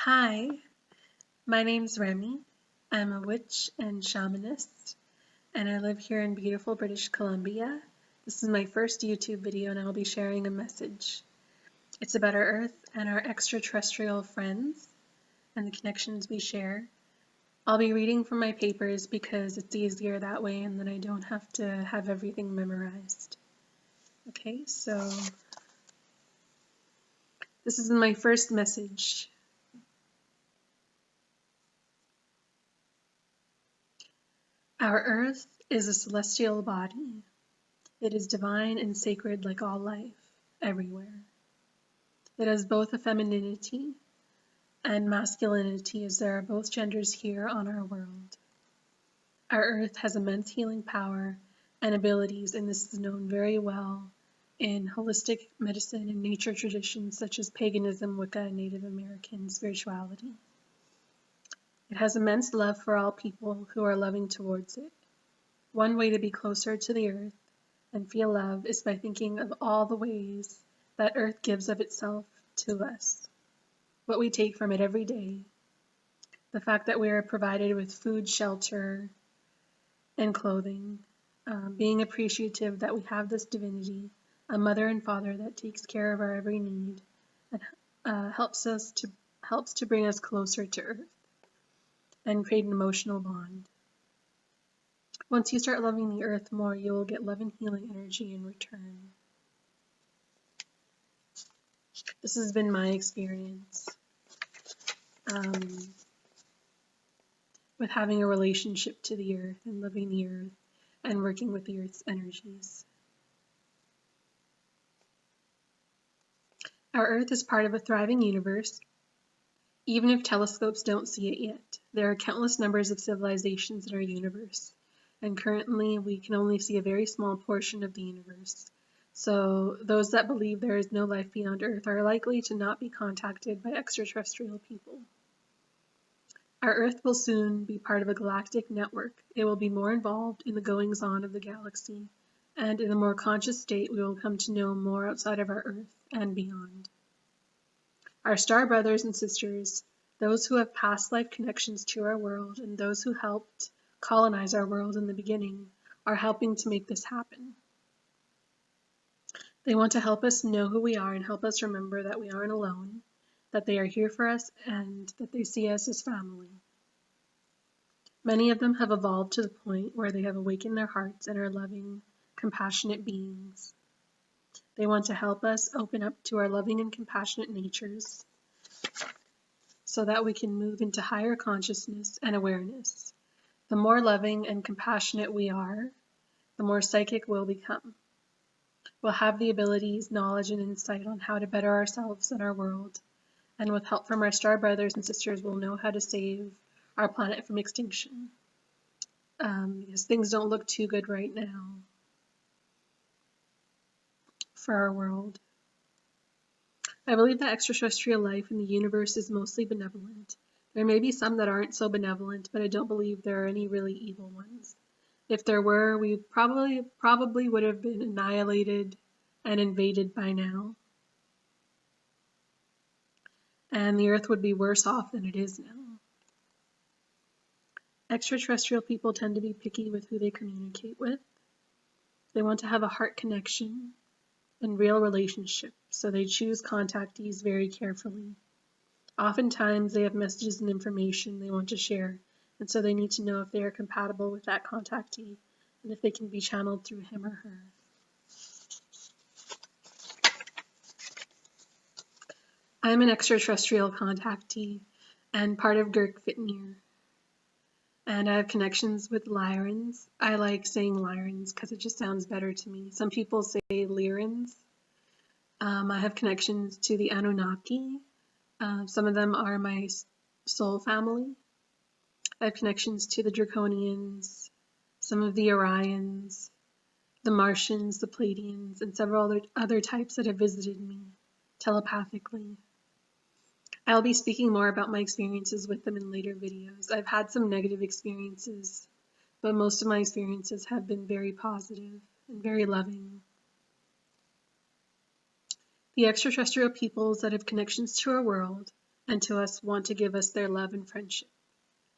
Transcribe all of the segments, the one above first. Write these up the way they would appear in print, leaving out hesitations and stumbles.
Hi, my name's Remi. I'm a witch and shamaness, and I live here in beautiful British Columbia. This is my first YouTube video, and I'll be sharing a message. It's about our Earth and our extraterrestrial friends and the connections we share. I'll be reading from my papers because it's easier that way, and then I don't have to have everything memorized. Okay, so this is my first message. Our Earth is a celestial body. It is divine and sacred like all life, everywhere. It has both a femininity and masculinity, as there are both genders here on our world. Our Earth has immense healing power and abilities, and this is known very well in holistic medicine and nature traditions such as paganism, Wicca, and Native American spirituality. It has immense love for all people who are loving towards it. One way to be closer to the Earth and feel love is by thinking of all the ways that Earth gives of itself to us, what we take from it every day, the fact that we are provided with food, shelter, and clothing, being appreciative that we have this divinity, a mother and father that takes care of our every need, and helps to bring us closer to Earth and create an emotional bond. Once you start loving the Earth more, you will get love and healing energy in return. This has been my experience with having a relationship to the Earth and loving the Earth and working with the Earth's energies. Our Earth is part of a thriving universe. Even if telescopes don't see it yet, there are countless numbers of civilizations in our universe, and currently we can only see a very small portion of the universe. So those that believe there is no life beyond Earth are likely to not be contacted by extraterrestrial people. Our Earth will soon be part of a galactic network. It will be more involved in the goings-on of the galaxy, and in a more conscious state we will come to know more outside of our Earth and beyond. Our star brothers and sisters, those who have past life connections to our world, and those who helped colonize our world in the beginning, are helping to make this happen. They want to help us know who we are and help us remember that we aren't alone, that they are here for us, and that they see us as family. Many of them have evolved to the point where they have awakened their hearts and are loving, compassionate beings. They want to help us open up to our loving and compassionate natures so that we can move into higher consciousness and awareness. The more loving and compassionate we are, the more psychic we'll become. We'll have the abilities, knowledge, and insight on how to better ourselves and our world. And with help from our star brothers and sisters, we'll know how to save our planet from extinction. Because things don't look too good right now for our world. I believe that extraterrestrial life in the universe is mostly benevolent. There may be some that aren't so benevolent, but I don't believe there are any really evil ones. If there were, we probably would have been annihilated and invaded by now. And the Earth would be worse off than it is now. Extraterrestrial people tend to be picky with who they communicate with. They want to have a heart connection and real relationship, so they choose contactees very carefully. Oftentimes they have messages and information they want to share, and so they need to know if they are compatible with that contactee and if they can be channeled through him or her. I'm an extraterrestrial contactee and part of girk-fit-niir. And I have connections with Lyrans. I like saying Lyrans because it just sounds better to me. Some people say Lyrans. I have connections to the Anunnaki. Some of them are my soul family. I have connections to the Draconians, some of the Orions, the Martians, the Pleiadians, and several other types that have visited me telepathically. I'll be speaking more about my experiences with them in later videos. I've had some negative experiences, but most of my experiences have been very positive and very loving. The extraterrestrial peoples that have connections to our world and to us want to give us their love and friendship,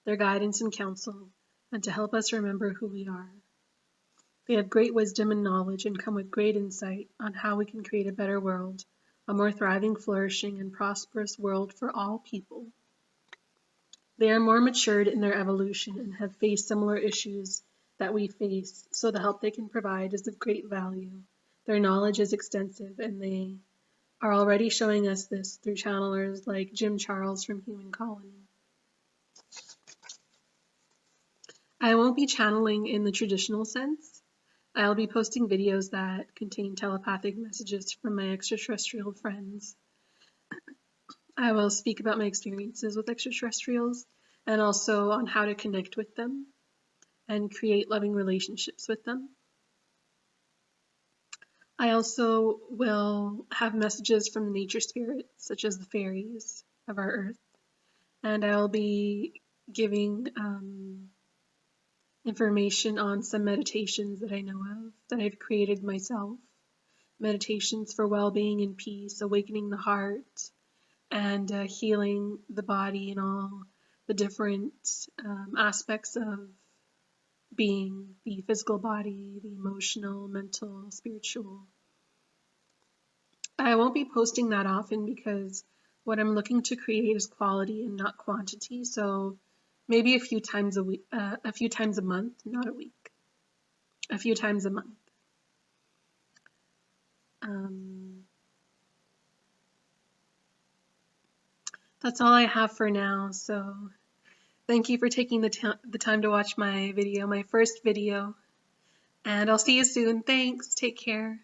their guidance and counsel, and to help us remember who we are. They have great wisdom and knowledge and come with great insight on how we can create a better world, a more thriving, flourishing, and prosperous world for all people. They are more matured in their evolution and have faced similar issues that we face, so the help they can provide is of great value. Their knowledge is extensive, and they are already showing us this through channelers like Jim Charles from Human Colony. I won't be channeling in the traditional sense. I'll be posting videos that contain telepathic messages from my extraterrestrial friends. I will speak about my experiences with extraterrestrials and also on how to connect with them and create loving relationships with them. I also will have messages from the nature spirits, such as the faeries of our earth, and I'll be giving information on some meditations that I know of, that I've created myself. Meditations for well-being and peace, awakening the heart, and healing the body and all the different aspects of being, the physical body, the emotional, mental, spiritual. I won't be posting that often because what I'm looking to create is quality and not quantity, so maybe a few times a week, a few times a month, not a week, a few times a month. That's all I have for now, so thank you for taking the time to watch my video, my first video, and I'll see you soon. Thanks, take care.